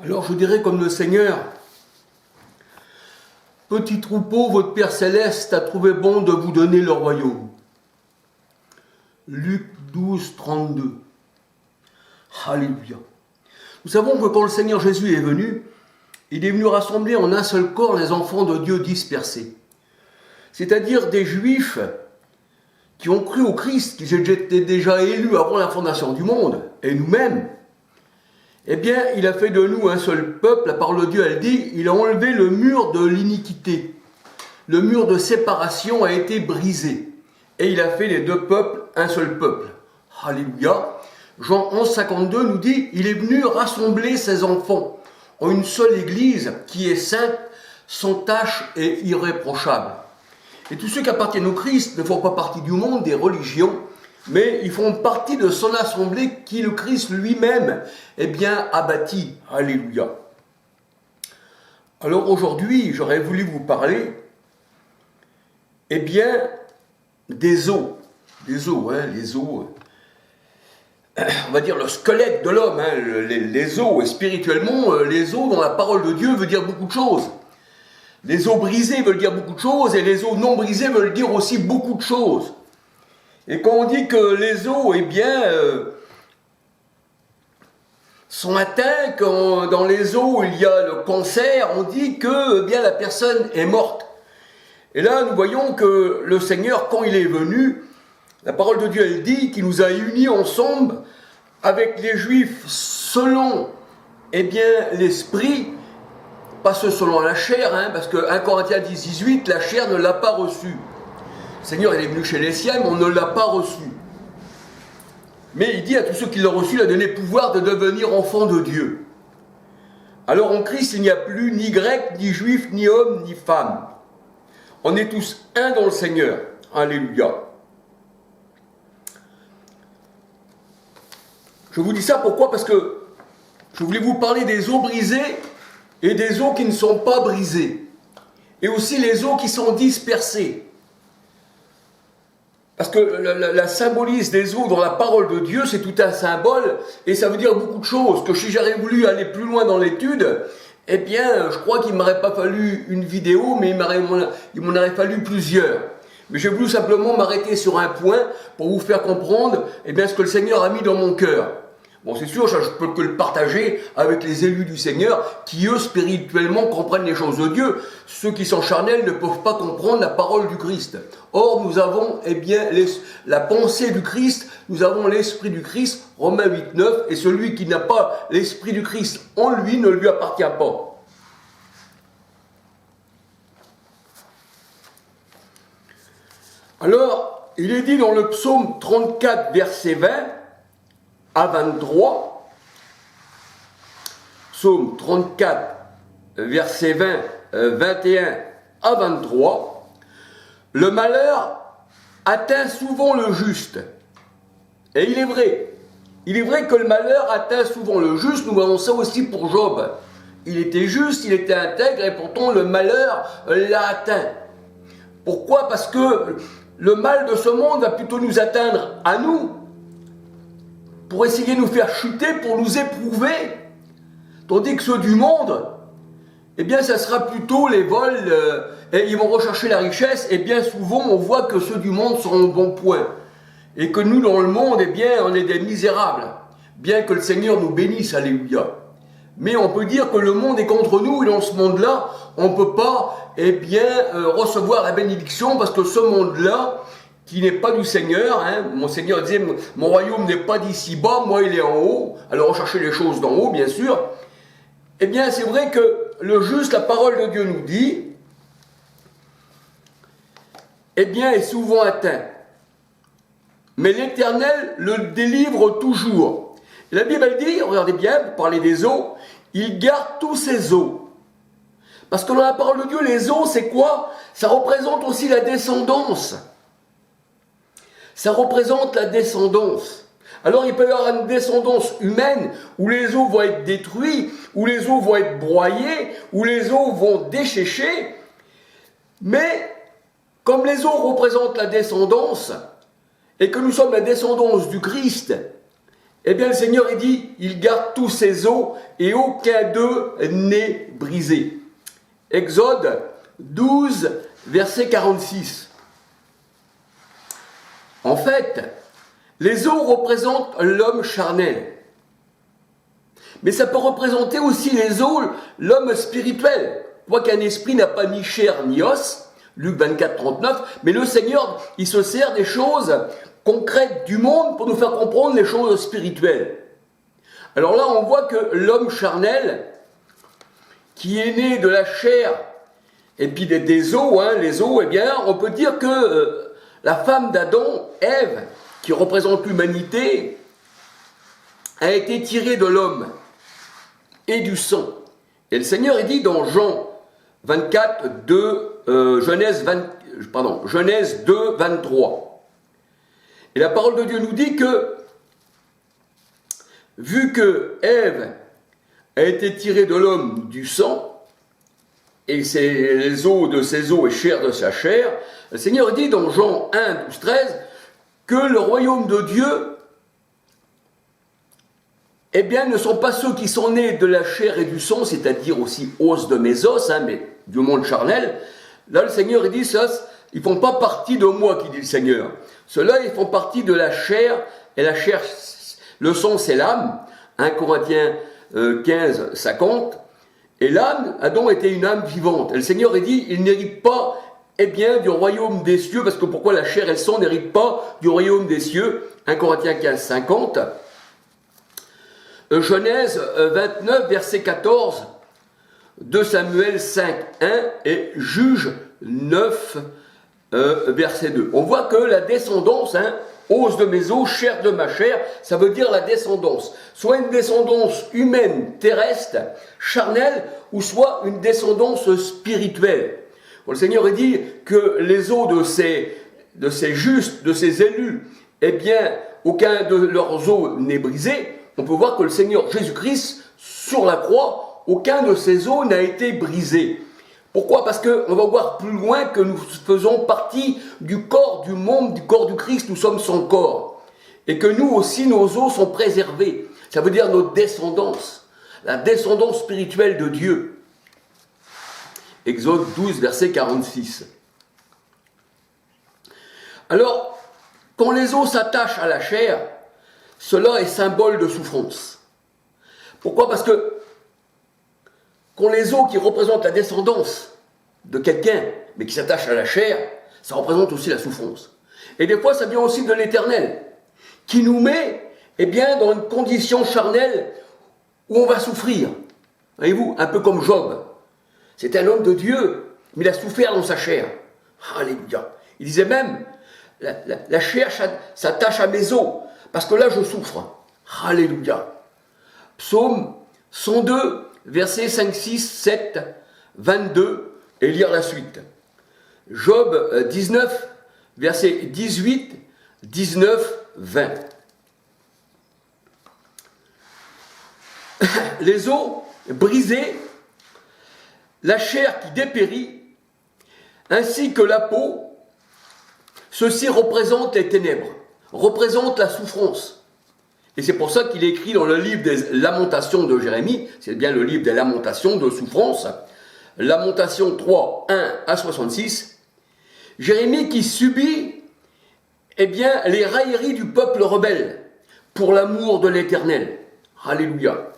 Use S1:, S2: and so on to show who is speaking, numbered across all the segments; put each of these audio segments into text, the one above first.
S1: Alors je dirais comme le Seigneur, petit troupeau, votre Père Céleste a trouvé bon de vous donner le royaume. Luc 12, 32. Alléluia. Nous savons que quand le Seigneur Jésus est venu rassembler en un seul corps les enfants de Dieu dispersés. C'est-à-dire des Juifs qui ont cru au Christ, qui étaient déjà élus avant la fondation du monde, et nous-mêmes. Eh bien, il a fait de nous un seul peuple. La parole de Dieu, elle dit, il a enlevé le mur de l'iniquité. Le mur de séparation a été brisé. Et il a fait les deux peuples un seul peuple. Alléluia. Jean 11, 52 nous dit, il est venu rassembler ses enfants en une seule église qui est sainte, sans tache et irréprochable. Et tous ceux qui appartiennent au Christ ne font pas partie du monde, des religions, mais ils font partie de son assemblée qui le Christ lui-même a bâti. Alléluia. Alors aujourd'hui, j'aurais voulu vous parler des os. Les os, on va dire le squelette de l'homme, les os, et spirituellement, les os dans la parole de Dieu veut dire beaucoup de choses. Les os brisés veulent dire beaucoup de choses, et les os non brisés veulent dire aussi beaucoup de choses. Et quand on dit que les os, sont atteints, quand dans les os il y a le cancer, on dit que la personne est morte. Et là, nous voyons que le Seigneur, quand il est venu, la parole de Dieu, elle dit qu'il nous a unis ensemble avec les Juifs selon, l'esprit, pas ceux selon la chair, parce que 1 Corinthiens 10, 18, la chair ne l'a pas reçu. Le Seigneur, il est venu chez les siens, mais on ne l'a pas reçu. Mais il dit à tous ceux qui l'ont reçu, il a donné pouvoir de devenir enfants de Dieu. Alors en Christ, il n'y a plus ni grec, ni juif, ni homme, ni femme. On est tous un dans le Seigneur. Alléluia. Je vous dis ça pourquoi? Parce que je voulais vous parler des os brisés et des os qui ne sont pas brisés. Et aussi les os qui sont dispersés. Parce que la symbolise des os dans la parole de Dieu, c'est tout un symbole, et ça veut dire beaucoup de choses, que si j'aurais voulu aller plus loin dans l'étude, je crois qu'il ne m'aurait pas fallu une vidéo, mais il m'en aurait fallu plusieurs. Mais j'ai voulu simplement m'arrêter sur un point pour vous faire comprendre ce que le Seigneur a mis dans mon cœur. Bon, c'est sûr, je ne peux que le partager avec les élus du Seigneur qui, eux, spirituellement, comprennent les choses de Dieu. Ceux qui sont charnels ne peuvent pas comprendre la parole du Christ. Or, nous avons la pensée du Christ, nous avons l'esprit du Christ, Romains 8, 9, et celui qui n'a pas l'esprit du Christ en lui ne lui appartient pas. Alors, il est dit dans le psaume 34, verset 20, à 23, psaume 34, verset 20, 21 à 23, le malheur atteint souvent le juste. Et il est vrai que le malheur atteint souvent le juste, nous voyons ça aussi pour Job. Il était juste, il était intègre, et pourtant le malheur l'a atteint. Pourquoi? Parce que le mal de ce monde va plutôt nous atteindre à nous, pour essayer de nous faire chuter, pour nous éprouver. Tandis que ceux du monde, ça sera plutôt les vols, et ils vont rechercher la richesse, et bien souvent on voit que ceux du monde sont au bon point. Et que nous dans le monde, on est des misérables. Bien que le Seigneur nous bénisse, alléluia. Mais on peut dire que le monde est contre nous, et dans ce monde-là, on ne peut pas, recevoir la bénédiction, parce que ce monde-là, qui n'est pas du Seigneur, mon Seigneur disait, mon royaume n'est pas d'ici bas, moi il est en haut, alors recherchez les choses d'en haut, bien sûr. C'est vrai que le juste, la parole de Dieu nous dit, est souvent atteint. Mais l'Éternel le délivre toujours. Et la Bible, elle dit, regardez bien, pour parler des os, il garde tous ses os. Parce que dans la parole de Dieu, les os, c'est quoi? Ça représente aussi la descendance. Ça représente la descendance. Alors il peut y avoir une descendance humaine où les os vont être détruits, où les os vont être broyés, où les os vont déchécher. Mais comme les os représentent la descendance, et que nous sommes la descendance du Christ, eh bien le Seigneur il dit, il garde tous ses os et aucun d'eux n'est brisé. Exode 12, verset 46. En fait, les os représentent l'homme charnel. Mais ça peut représenter aussi les os, l'homme spirituel. Quoi qu'un esprit n'a pas ni chair ni os, Luc 24, 39, mais le Seigneur, il se sert des choses concrètes du monde pour nous faire comprendre les choses spirituelles. Alors là, on voit que l'homme charnel, qui est né de la chair et puis des os, les os, eh bien, on peut dire que la femme d'Adam, Ève, qui représente l'humanité, a été tirée de l'homme et du sang. Et le Seigneur est dit dans Jean 24, Genèse 2, 23. Et la parole de Dieu nous dit que, vu que Ève a été tirée de l'homme du sang, et c'est les os de ses os et chair de sa chair, le Seigneur dit dans Jean 1, 12, 13, que le royaume de Dieu, eh bien, ne sont pas ceux qui sont nés de la chair et du sang, c'est-à-dire aussi os de mes os, mais du monde charnel. Là, le Seigneur il dit, ça, ils ne font pas partie de moi, qui dit le Seigneur. Ceux-là, ils font partie de la chair, et la chair, le sang, c'est l'âme. 1 Corinthiens 15, 50. Et l'âme, Adam était une âme vivante. Et le Seigneur il dit, il n'hérite pas, eh bien, du royaume des cieux, parce que pourquoi la chair et le sang n'héritent pas du royaume des cieux? 1 Corinthiens 15, 50. Genèse 29, verset 14, 2 Samuel 5, 1 et Juge 9, verset 2. On voit que la descendance, os de mes os, chair de ma chair, ça veut dire la descendance. Soit une descendance humaine, terrestre, charnelle, ou soit une descendance spirituelle. Bon, le Seigneur a dit que les os de ces justes, de ces élus, eh bien, aucun de leurs os n'est brisé. On peut voir que le Seigneur Jésus-Christ, sur la croix, aucun de ses os n'a été brisé. Pourquoi? Parce qu'on va voir plus loin que nous faisons partie du corps du monde, du corps du Christ, nous sommes son corps. Et que nous aussi, nos os sont préservés. Ça veut dire notre descendance, la descendance spirituelle de Dieu. Exode 12, verset 46. Alors, quand les os s'attachent à la chair, cela est symbole de souffrance. Pourquoi? Parce que quand les os qui représentent la descendance de quelqu'un, mais qui s'attachent à la chair, ça représente aussi la souffrance. Et des fois, ça vient aussi de l'Éternel, qui nous met, eh bien, dans une condition charnelle où on va souffrir. Voyez-vous, un peu comme Job. C'est un homme de Dieu, mais il a souffert dans sa chair. Alléluia. Il disait même, la chair s'attache à mes os, parce que là, je souffre. Alléluia. Psaume 102, versets 5, 6, 7, 22, et lire la suite. Job 19, versets 18, 19, 20. Les os brisés, la chair qui dépérit, ainsi que la peau, ceci représente les ténèbres, représente la souffrance. Et c'est pour ça qu'il écrit dans le livre des Lamentations de Jérémie, c'est bien le livre des Lamentations de souffrance, Lamentation 3, 1 à 66, Jérémie qui subit, eh bien, les railleries du peuple rebelle pour l'amour de l'Éternel. Alléluia.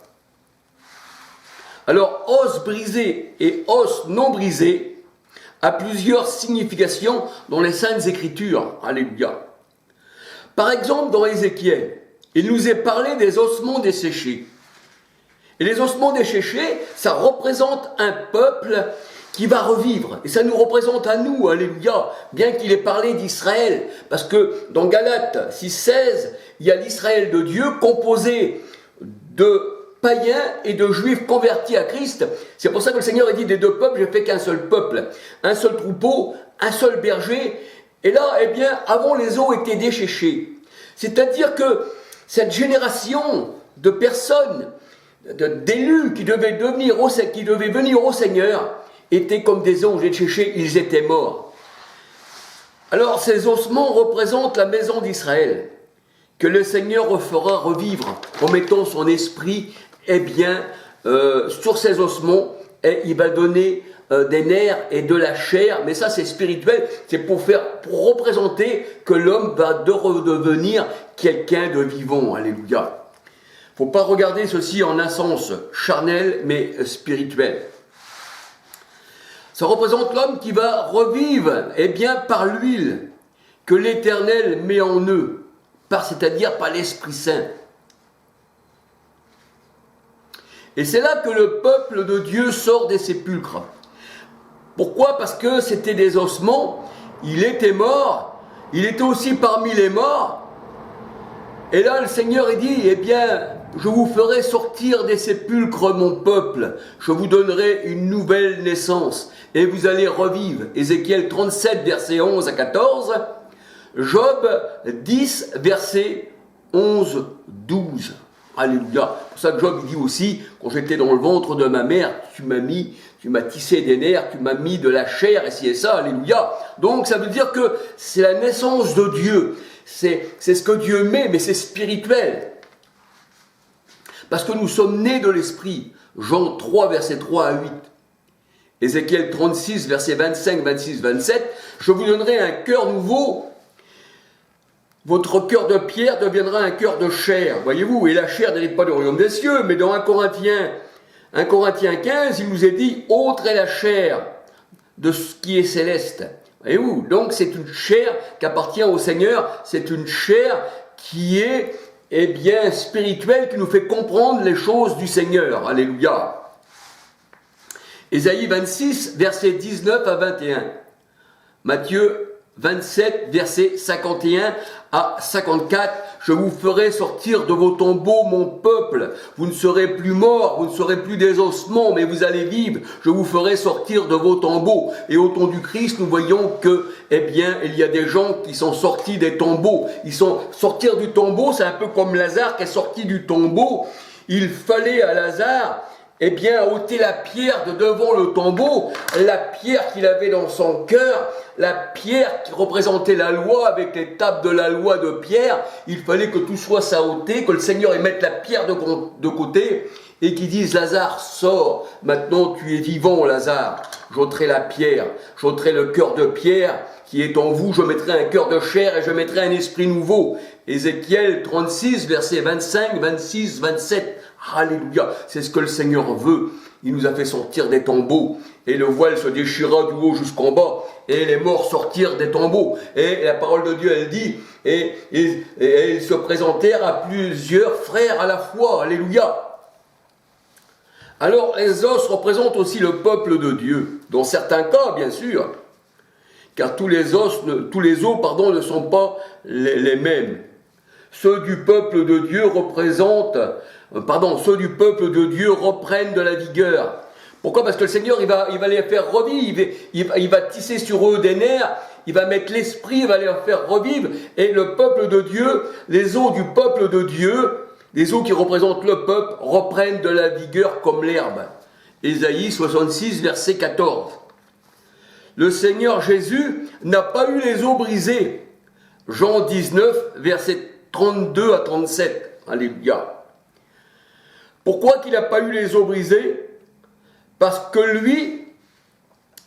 S1: Alors, os brisé et os non brisé a plusieurs significations dans les Saintes Écritures. Alléluia. Par exemple, dans Ézéchiel, il nous est parlé des ossements desséchés. Et les ossements desséchés, ça représente un peuple qui va revivre. Et ça nous représente à nous, alléluia, bien qu'il ait parlé d'Israël. Parce que dans Galates 6,16, il y a l'Israël de Dieu composé de païens et de juifs convertis à Christ. C'est pour ça que le Seigneur a dit des deux peuples, j'ai fait qu'un seul peuple, un seul troupeau, un seul berger. Et là, eh bien, avant les os étaient desséchés. C'est-à-dire que cette génération de personnes, d'élus qui devaient venir au Seigneur, étaient comme des os desséchés, ils étaient morts. Alors ces ossements représentent la maison d'Israël, que le Seigneur fera revivre en mettant son esprit, eh bien, sur ses ossements, et il va donner des nerfs et de la chair, mais ça c'est spirituel, c'est pour représenter que l'homme va redevenir quelqu'un de vivant, alléluia. Faut pas regarder ceci en un sens charnel, mais spirituel. Ça représente l'homme qui va revivre, eh bien, par l'huile que l'Éternel met en eux, c'est-à-dire par l'Esprit Saint. Et c'est là que le peuple de Dieu sort des sépulcres. Pourquoi? Parce que c'était des ossements, il était mort, il était aussi parmi les morts. Et là, le Seigneur il dit, eh bien, je vous ferai sortir des sépulcres, mon peuple, je vous donnerai une nouvelle naissance, et vous allez revivre. Ézéchiel 37, versets 11 à 14, Job 10, versets 11, 12. Alléluia. C'est pour ça que Job dit aussi, quand j'étais dans le ventre de ma mère, tu m'as tissé des nerfs, tu m'as mis de la chair, et ci et ça, alléluia. Donc ça veut dire que c'est la naissance de Dieu. C'est ce que Dieu met, mais c'est spirituel. Parce que nous sommes nés de l'Esprit. Jean 3, versets 3 à 8. Ézéchiel 36, versets 25, 26, 27. Je vous donnerai un cœur nouveau. Votre cœur de pierre deviendra un cœur de chair. Voyez-vous, et la chair n'hérite pas du royaume des cieux, mais dans 1 Corinthiens 15, il nous est dit, autre est la chair de ce qui est céleste. Voyez-vous, donc c'est une chair qui appartient au Seigneur, c'est une chair qui est, eh bien, spirituelle, qui nous fait comprendre les choses du Seigneur. Alléluia. Ésaïe 26, versets 19 à 21. Matthieu 27, versets 51 à 54. Je vous ferai sortir de vos tombeaux, mon peuple. Vous ne serez plus morts, vous ne serez plus des ossements, mais vous allez vivre. Je vous ferai sortir de vos tombeaux. Et au temps du Christ, nous voyons que, eh bien, il y a des gens qui sont sortis des tombeaux. Ils sont sortir du tombeau, c'est un peu comme Lazare qui est sorti du tombeau. Il fallait à Lazare, eh bien, ôter la pierre de devant le tombeau, la pierre qu'il avait dans son cœur, la pierre qui représentait la loi avec les tables de la loi de pierre. Il fallait que tout soit ça ôté, que le Seigneur y mette la pierre de côté et qu'il dise, Lazare, sors, maintenant tu es vivant, Lazare. J'ôterai la pierre, j'ôterai le cœur de pierre qui est en vous, je mettrai un cœur de chair et je mettrai un esprit nouveau. Ézéchiel 36, versets 25, 26, 27. Alléluia, c'est ce que le Seigneur veut. Il nous a fait sortir des tombeaux. Et le voile se déchira du haut jusqu'en bas. Et les morts sortirent des tombeaux. Et la parole de Dieu, elle dit, et ils se présentèrent à plusieurs frères à la fois. Alléluia. Alors, les os représentent aussi le peuple de Dieu. Dans certains cas, bien sûr. Car tous les os ne sont pas les mêmes. Ceux du peuple de Dieu ceux du peuple de Dieu reprennent de la vigueur. Pourquoi? Parce que le Seigneur, il va les faire revivre, il va tisser sur eux des nerfs, il va mettre l'esprit, il va les faire revivre. Et le peuple de Dieu, les os du peuple de Dieu, les os qui représentent le peuple, reprennent de la vigueur comme l'herbe. Ésaïe 66, verset 14. Le Seigneur Jésus n'a pas eu les os brisés. Jean 19, verset 32 à 37. Alléluia. Pourquoi qu'il n'a pas eu les os brisés? Parce que lui,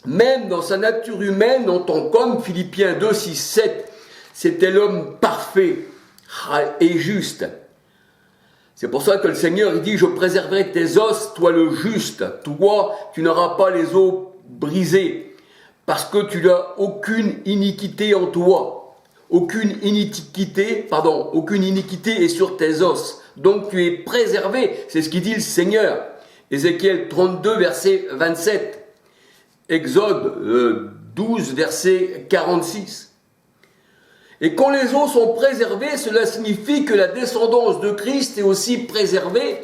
S1: même dans sa nature humaine, en tant qu'homme, Philippiens 2, 6, 7, c'était l'homme parfait et juste. C'est pour ça que le Seigneur il dit, je préserverai tes os, toi le juste. Toi, tu n'auras pas les os brisés, parce que tu n'as aucune iniquité en toi. Aucune iniquité est sur tes os. Donc tu es préservé, c'est ce qu'il dit le Seigneur. Ézéchiel 32, verset 27. Exode 12, verset 46. Et quand les os sont préservés, cela signifie que la descendance de Christ est aussi préservée,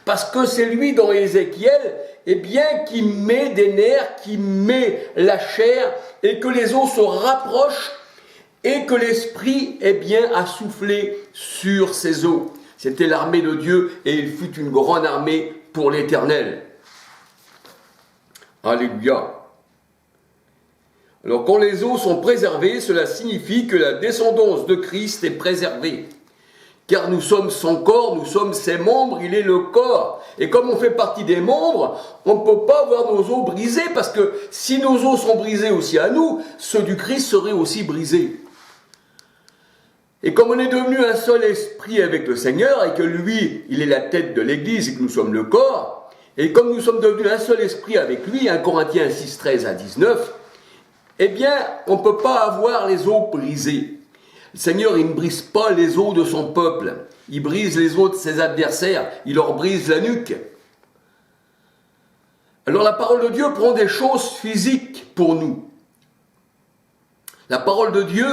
S1: parce que c'est lui dans Ézéchiel, eh bien, qui met des nerfs, qui met la chair, et que les os se rapprochent, et que l'Esprit, eh bien, a soufflé sur ces os. C'était l'armée de Dieu, et il fut une grande armée pour l'Éternel. Alléluia. Alors, quand les os sont préservés, cela signifie que la descendance de Christ est préservée. car nous sommes son corps, nous sommes ses membres, il est le corps. Et comme on fait partie des membres, on ne peut pas avoir nos os brisés, parce que si nos os sont brisés aussi à nous, ceux du Christ seraient aussi brisés. Et comme on est devenu un seul esprit avec le Seigneur, et que lui, il est la tête de l'Église, et que nous sommes le corps, et comme nous sommes devenus un seul esprit avec lui, 1 Corinthiens 6, 13 à 19, eh bien, on ne peut pas avoir les os brisés. Le Seigneur, il ne brise pas les os de son peuple. Il brise les os de ses adversaires. Il leur brise la nuque. Alors la parole de Dieu prend des choses physiques pour nous. La parole de Dieu,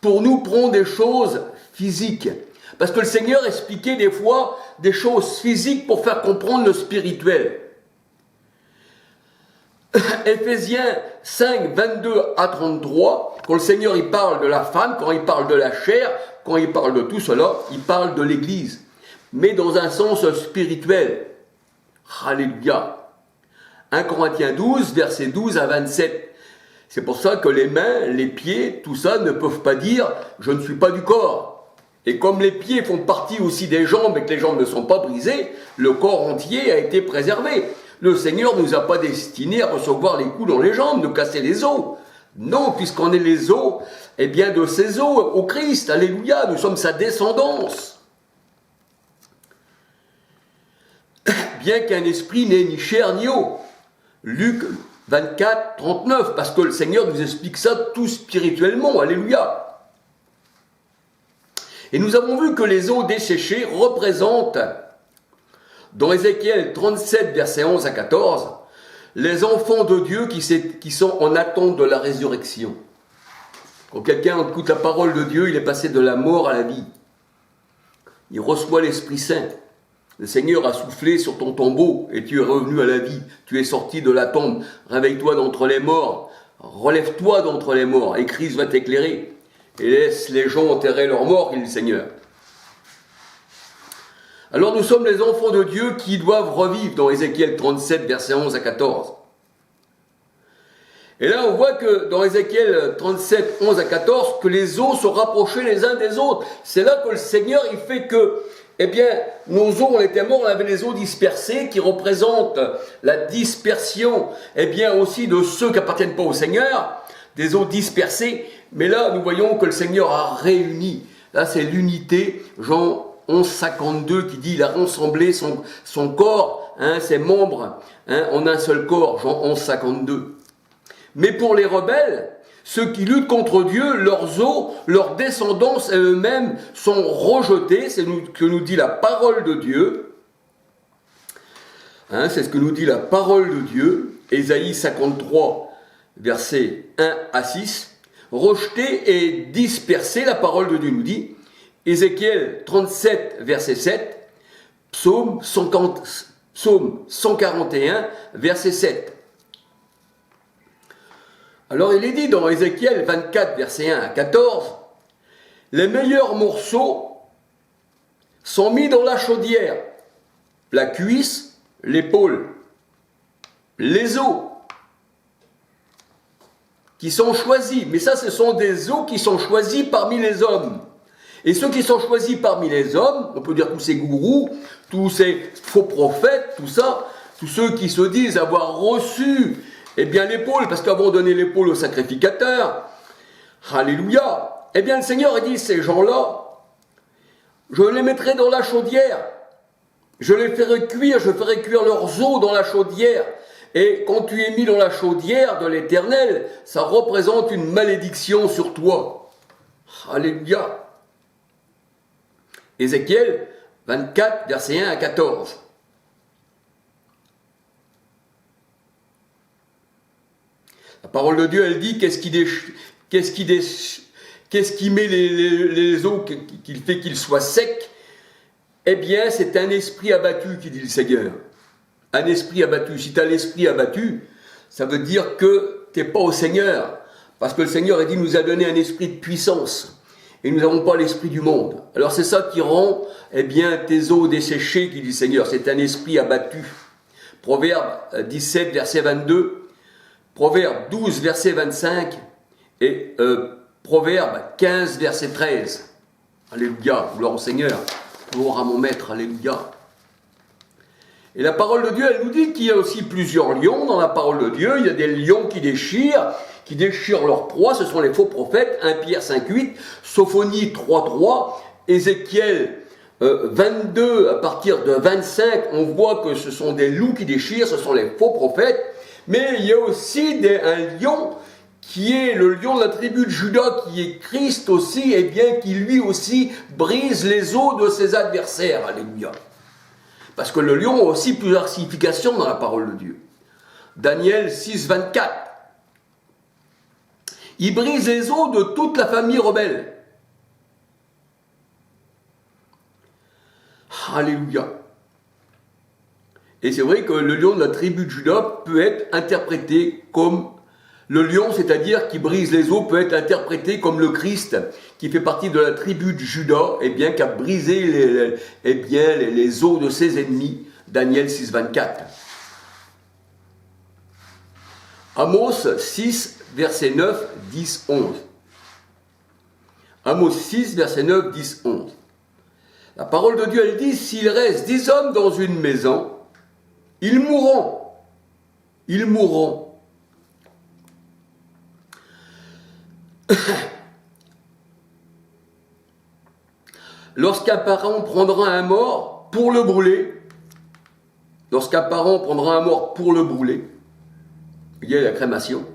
S1: pour nous, prend des choses physiques. Parce que le Seigneur expliquait des fois des choses physiques pour faire comprendre le spirituel. Éphésiens 5, 22 à 33, quand le Seigneur il parle de la femme, quand il parle de la chair, quand il parle de tout cela, il parle de l'Église, mais dans un sens spirituel. Alléluia. 1 Corinthiens 12, versets 12 à 27. C'est pour ça que les mains, les pieds, tout ça ne peuvent pas dire « je ne suis pas du corps ». Et comme les pieds font partie aussi des jambes et que les jambes ne sont pas brisées, le corps entier a été préservé. Le Seigneur ne nous a pas destinés à recevoir les coups dans les jambes, de casser les os. Non, puisqu'on est les os, eh bien de ses os au Christ, alléluia, nous sommes sa descendance. Bien qu'un esprit n'ait ni chair ni os. Luc 24, 39, parce que le Seigneur nous explique ça tout spirituellement, alléluia. Et nous avons vu que les os desséchés représentent, dans Ézéchiel 37, versets 11 à 14, les enfants de Dieu qui sont en attente de la résurrection. Quand quelqu'un écoute la parole de Dieu, il est passé de la mort à la vie. Il reçoit l'Esprit Saint. Le Seigneur a soufflé sur ton tombeau et tu es revenu à la vie. Tu es sorti de la tombe. Réveille-toi d'entre les morts. Relève-toi d'entre les morts et Christ va t'éclairer. Et laisse les gens enterrer leurs morts, dit le Seigneur. Alors nous sommes les enfants de Dieu qui doivent revivre dans Ézéchiel 37, versets 11 à 14. Et là on voit que dans Ézéchiel 37, 11 à 14, que les os se rapprochaient les uns des autres. C'est là que le Seigneur il fait que, eh bien, nos os, on était morts, on avait les os dispersés qui représentent la dispersion, eh bien aussi de ceux qui n'appartiennent pas au Seigneur, des os dispersés. Mais là nous voyons que le Seigneur a réuni. Là c'est l'unité, Jean 11,52 qui dit il a rassemblé son corps, ses membres, en un seul corps, Jean 11,52. Mais pour les rebelles, ceux qui luttent contre Dieu, leurs os, leurs descendance et eux-mêmes sont rejetés, c'est ce que nous dit la parole de Dieu. C'est ce que nous dit la parole de Dieu, Ésaïe 53, versets 1 à 6. Rejetés et dispersés, la parole de Dieu nous dit. Ézéchiel 37, verset 7, Psaume 141, verset 7. Alors il est dit dans Ézéchiel 24, verset 1 à 14, les meilleurs morceaux sont mis dans la chaudière, la cuisse, l'épaule, les os qui sont choisis. Mais ça, ce sont des os qui sont choisis parmi les hommes. Et ceux qui sont choisis parmi les hommes, on peut dire tous ces gourous, tous ces faux prophètes, tout ça, tous ceux qui se disent avoir reçu, eh bien l'épaule, parce qu'avant de donner l'épaule au sacrificateur, alléluia, eh bien le Seigneur a dit, ces gens-là, je les mettrai dans la chaudière, je les ferai cuire, je ferai cuire leurs os dans la chaudière, et quand tu es mis dans la chaudière de l'Éternel, ça représente une malédiction sur toi. Alléluia. Ézéchiel 24, versets 1 à 14. La parole de Dieu, elle dit, qu'est-ce qui met les os, qui fait qu'ils soient secs? Eh bien, c'est un esprit abattu, qui dit le Seigneur. Un esprit abattu. Si tu as l'esprit abattu, ça veut dire que tu n'es pas au Seigneur. Parce que le Seigneur, il dit, nous a donné un esprit de puissance. Et nous n'avons pas l'esprit du monde. Alors c'est ça qui rend, eh bien, tes os desséchés, qui dit le Seigneur. C'est un esprit abattu. Proverbe 17, verset 22. Proverbe 12, verset 25. Et Proverbe 15, verset 13. Alléluia, gloire au Seigneur, gloire à mon maître, alléluia. Et la parole de Dieu, elle nous dit qu'il y a aussi plusieurs lions dans la parole de Dieu. Il y a des lions qui déchirent leur proie, ce sont les faux prophètes, 1 Pierre 5,8, Sophonie 3,3, Ézéchiel 22, à partir de 25, on voit que ce sont des loups qui déchirent, ce sont les faux prophètes, mais il y a aussi un lion qui est le lion de la tribu de Juda, qui est Christ aussi, et bien qui lui aussi brise les os de ses adversaires, alléluia. Parce que le lion a aussi plusieurs significations dans la parole de Dieu. Daniel 6, 24. Il brise les os de toute la famille rebelle. Alléluia. Et c'est vrai que le lion de la tribu de Juda peut être interprété comme le lion, c'est-à-dire qui brise les os, peut être interprété comme le Christ, qui fait partie de la tribu de Juda, et bien qui a brisé les os de ses ennemis. Daniel 6, 24. Amos 6, verset 9, 10, 11. Amos 6, verset 9, 10, 11. La parole de Dieu, elle dit, s'il reste 10 hommes dans une maison, ils mourront. Ils mourront. Lorsqu'un parent prendra un mort pour le brûler, il y a la crémation.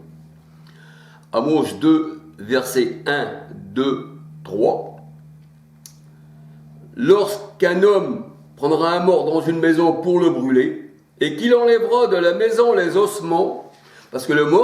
S1: Amos 2, versets 1, 2, 3. Lorsqu'un homme prendra un mort dans une maison pour le brûler, et qu'il enlèvera de la maison les ossements, parce que le mort